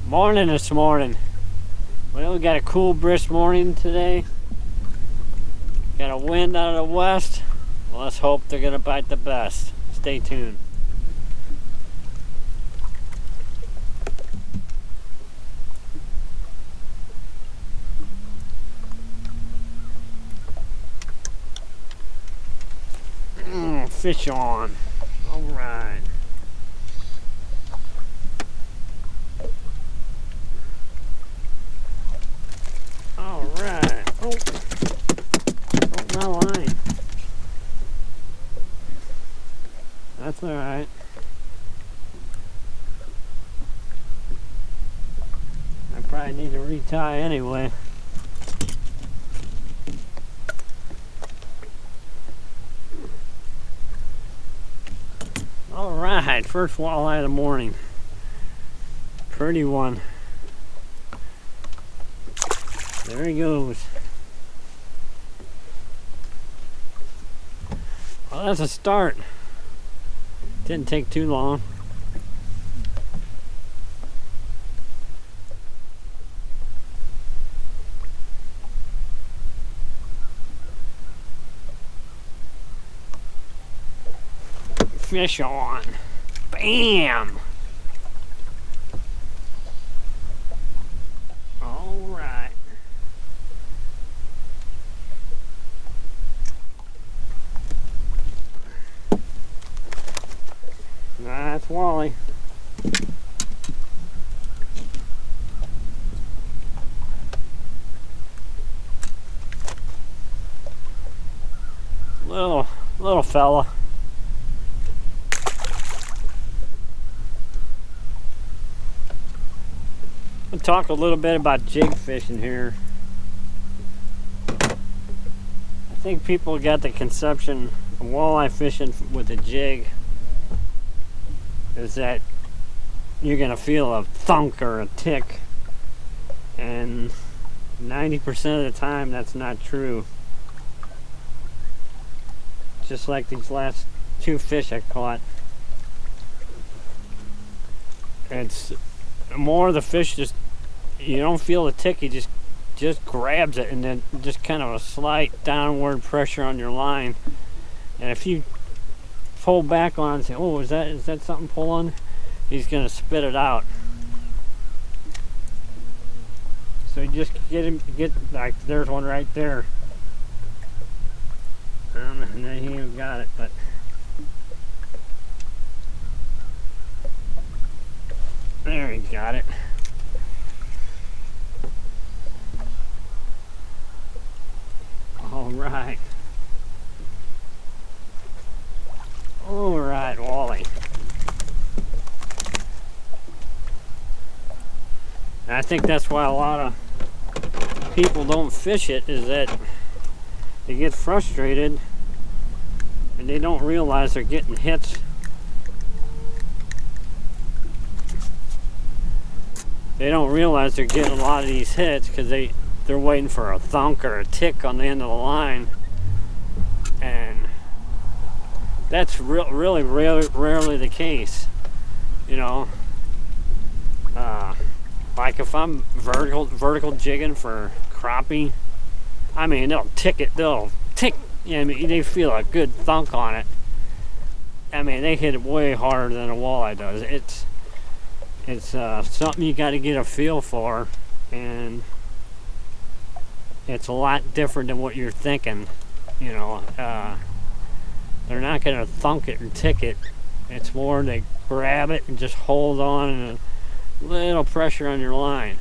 Morning this morning. Well, we got a cool, brisk morning today. Got a wind out of the west. Well, let's hope they're gonna bite the best. Stay tuned. Fish on. All right. All right. Oh, my line. That's all right. I probably need to retie anyway. All right, first walleye of the morning. Pretty one. There he goes. Well, that's a start. Didn't take too long. Fish on. Bam! All right. That's Walleye. Little fella. We'll talk a little bit about jig fishing here. I think people got the conception of walleye fishing with a jig is that you're gonna feel a thunk or a tick, and 90% of the time that's not true. Just like these last two fish I caught, it's more the fish just, you don't feel the tick, he just grabs it, and then just kind of a slight downward pressure on your line, and if you pull back on it and say, oh, is that something pulling, he's gonna spit it out. So you just get like, there's one right there. And then he ain't got it, but there, he got it. All right. All right, Walleye. And I think that's why a lot of people don't fish it, is that they get frustrated and they don't realize they're getting hits. They don't realize they're getting a lot of these hits because they're waiting for a thunk or a tick on the end of the line, and that's really rarely the case, you know. Like if I'm vertical jigging for crappie, I mean, they'll tick. I mean, they feel a good thunk on it. I mean, they hit it way harder than a walleye does. It's something you got to get a feel for, and it's a lot different than what you're thinking. You know, they're not going to thunk it and tick it. It's more they grab it and just hold on, and a little pressure on your line.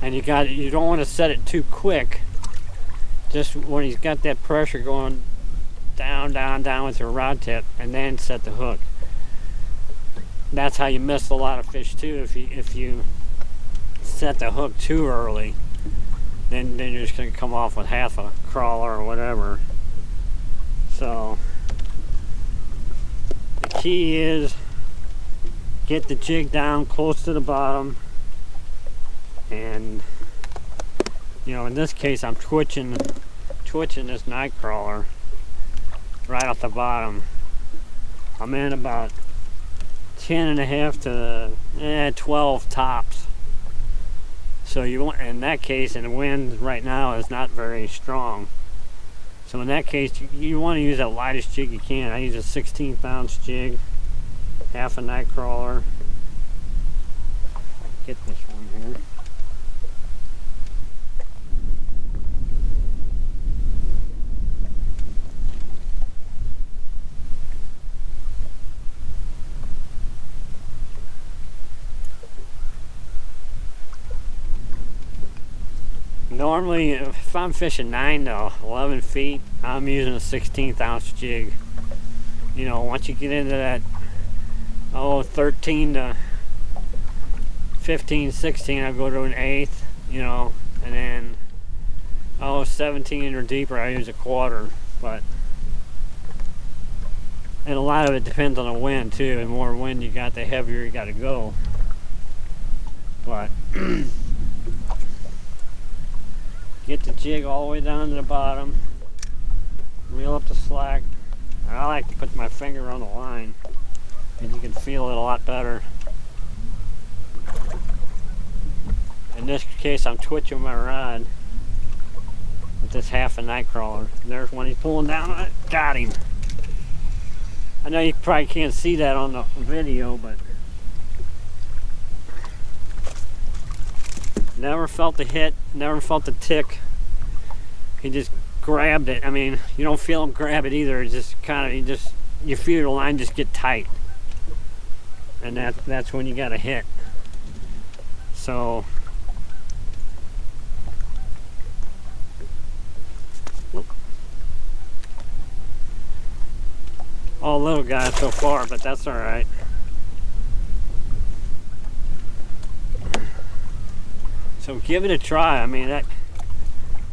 And you don't want to set it too quick. Just when he's got that pressure going down with your rod tip, and then set the hook. That's how you miss a lot of fish too. If you set the hook too early, then you're just going to come off with half a crawler or whatever. So the key is get the jig down close to the bottom, and you know, in this case I'm twitching this nightcrawler right off the bottom. I'm in about 10.5 to 12 tops. So you want, in that case, and the wind right now is not very strong. So in that case, you want to use the lightest jig you can. I use a 16th ounce jig, half a nightcrawler. Get this one here. Normally, if I'm fishing 9 to 11 feet, I'm using a 16th ounce jig. You know, once you get into that, 13 to 15, 16, I go to an 1/8, you know, and then, 17 or deeper, I use a 1/4. But, and a lot of it depends on the wind too. The more wind you got, the heavier you got to go. But, get the jig all the way down to the bottom, reel up the slack. I like to put my finger on the line, and you can feel it a lot better. In this case, I'm twitching my rod with this half a nightcrawler. There's one he's pulling down on it. Got him. I know you probably can't see that on the video, but never felt the hit, never felt the tick. He just grabbed it. I mean, you don't feel him grab it either. It's just kind of, you feel the line just get tight. And that's when you got a hit. So, all little guys so far, but that's all right. So give it a try. I mean,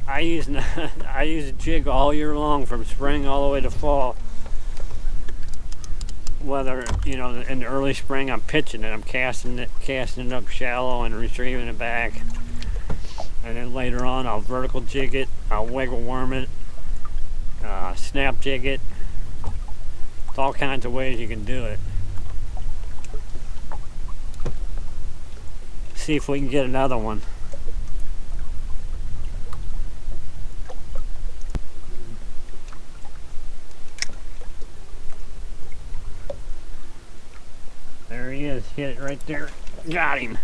I use a jig all year long, from spring all the way to fall. Whether, you know, in the early spring I'm pitching it, I'm casting it up shallow and retrieving it back, and then later on I'll vertical jig it, I'll wiggle worm it, snap jig it. It's all kinds of ways you can do it. See if we can get another one. There he is, hit it right there. Got him.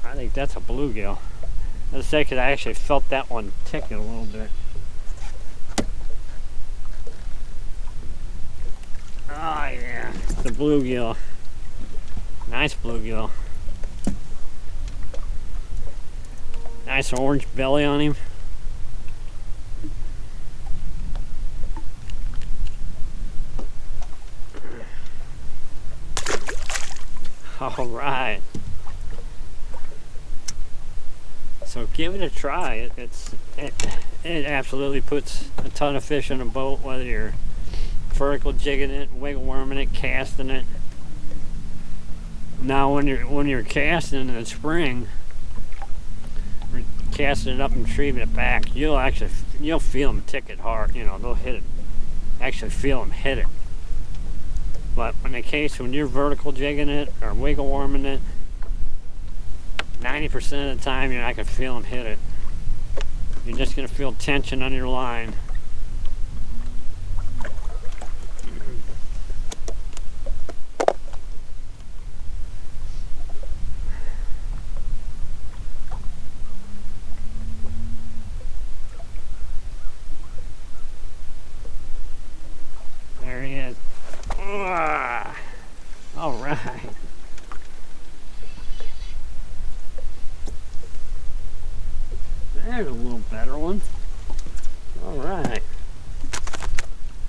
I think that's a bluegill. Let's say, because I actually felt that one ticking a little bit. Oh yeah, the bluegill. Nice bluegill. Nice orange belly on him. All right. So give it a try. It absolutely puts a ton of fish in a boat, whether you're vertical jigging it, wiggle worming it, casting it. Now when you're casting in the spring, casting it up and retrieving it back, you'll feel them tick it hard. You know, they'll hit it. Actually feel them hit it. But in the case when you're vertical jigging it or wiggle worming it, 90% of the time you're not gonna feel them hit it. You're just gonna feel tension on your line. There he is. All right. There's a little better one. All right.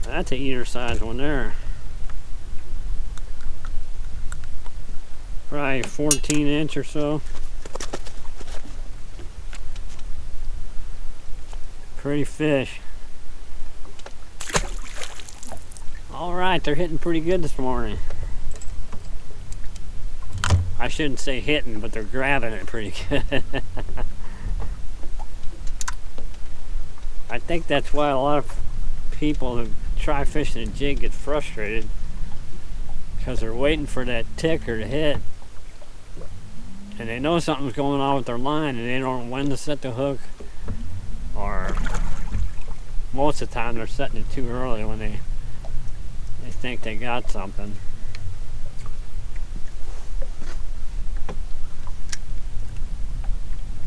That's an eater size one there. Probably 14-inch or so. Pretty fish. All right, they're hitting pretty good this morning. I shouldn't say hitting, but they're grabbing it pretty good. I think that's why a lot of people have try fishing a jig get frustrated because they're waiting for that ticker to hit, and they know something's going on with their line and they don't know when to set the hook, or most of the time they're setting it too early when they think they got something.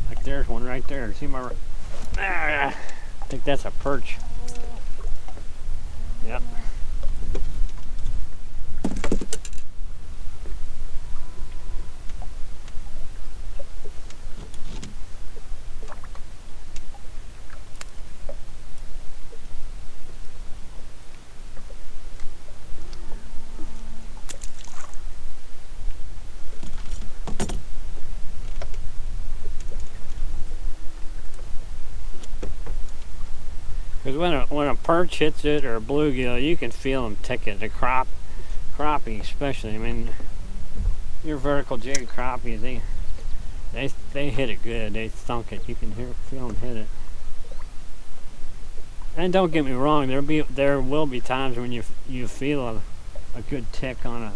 Like there's one right there. See my... I think that's a perch. Yep. Because when a perch hits it, or a bluegill, you can feel them tick the crappie especially. I mean, your vertical jig crappies, they hit it good. They thunk it. You can feel them hit it. And don't get me wrong, there will be times when you feel a good tick on a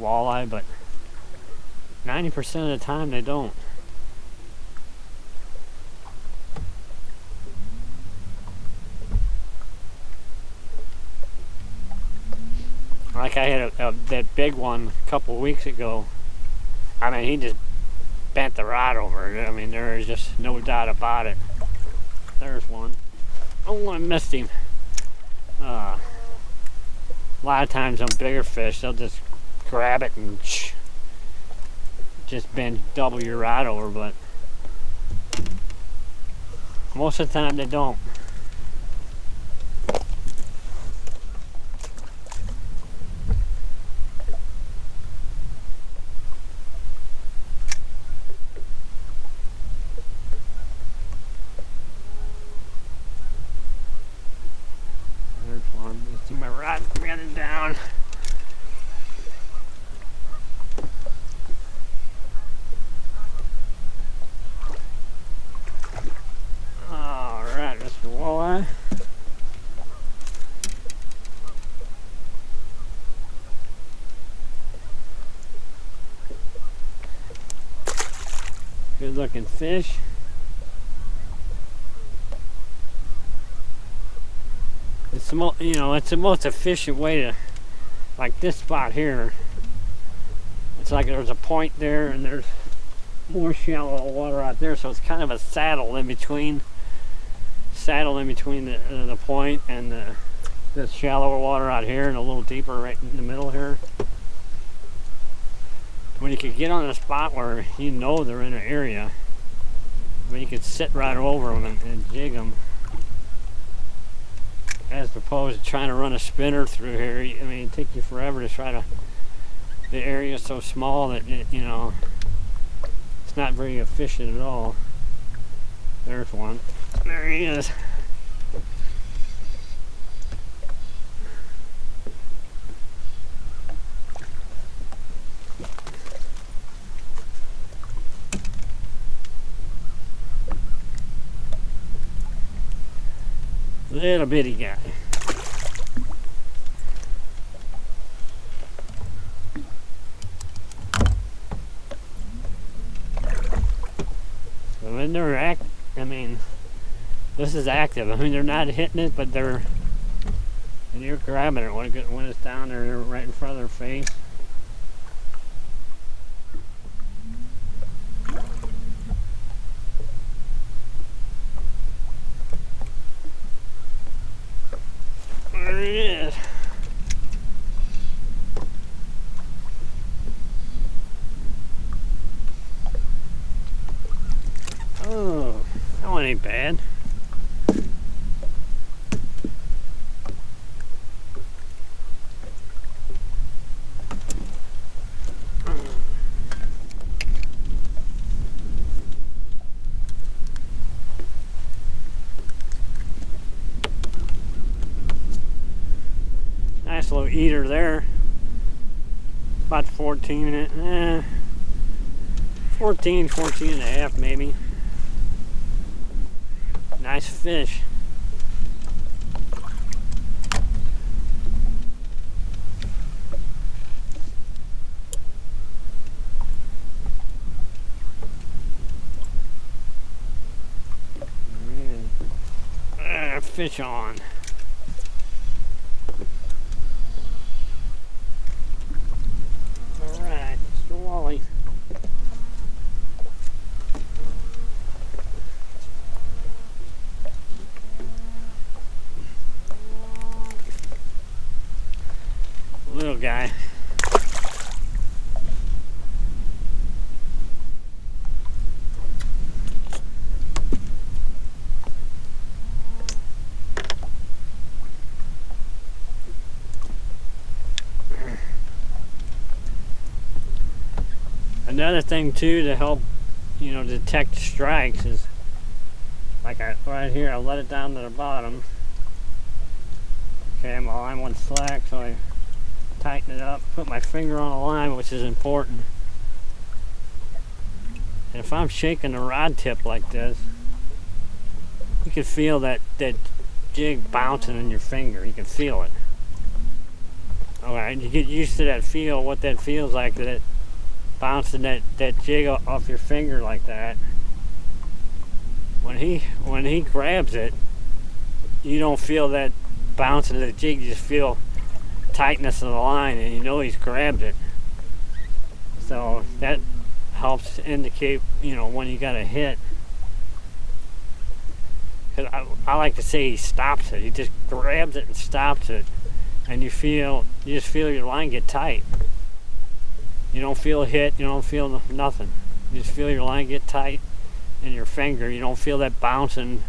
walleye, but 90% of the time they don't. Like I had that big one a couple weeks ago. I mean, he just bent the rod over. I mean, there is just no doubt about it. There's one. Oh, I missed him. A lot of times on bigger fish, they'll just grab it and just bend double your rod over, but most of the time they don't. See my rod running down. Alright, Mr. Walleye. Good looking fish. It's the most efficient way to, like this spot here. It's like there's a point there and there's more shallow water out there, so it's kind of a saddle in between the point and the shallower water out here, and a little deeper right in the middle here. When you could get on a spot where you know they're in an area, when you could sit right over them and jig them, as opposed to trying to run a spinner through here. I mean, it'd take you forever to try to... The area is so small that, it's not very efficient at all. There's one. There he is. Little bitty guy. So when they're this is active. I mean, they're not hitting it, but and you're grabbing it when it's down there right in front of their face. There it is. Oh, that one ain't bad. Nice little eater there. About 14 and a half maybe. Nice fish. got fish on. Alright, Mr. Walleye. Little guy. Another thing too to help, you know, detect strikes is like right here, I let it down to the bottom. Okay, my line went slack, so I tighten it up, put my finger on the line, which is important. And if I'm shaking the rod tip like this, you can feel that jig bouncing in your finger. You can feel it. Alright, you get used to that feel, what that feels like, that it bouncing that jig off your finger like that. When he grabs it, you don't feel that bouncing of the jig, you just feel tightness of the line, and you know he's grabbed it. So that helps indicate, you know, when you got a hit. Cause I like to say he stops it. He just grabs it and stops it, and you just feel your line get tight. You don't feel a hit. You don't feel nothing. You just feel your line get tight in your finger. You don't feel that bouncing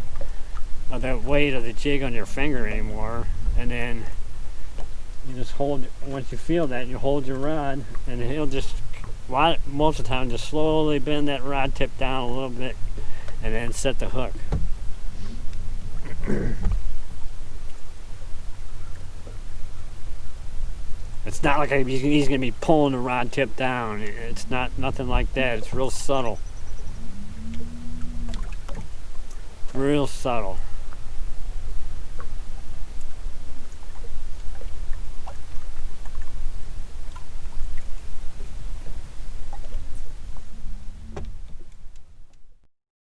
of that weight of the jig on your finger anymore. And then you just hold, once you feel that, you hold your rod, and he'll just, most of the time, just slowly bend that rod tip down a little bit, and then set the hook. It's not like he's going to be pulling the rod tip down. It's nothing like that. It's real subtle. Real subtle.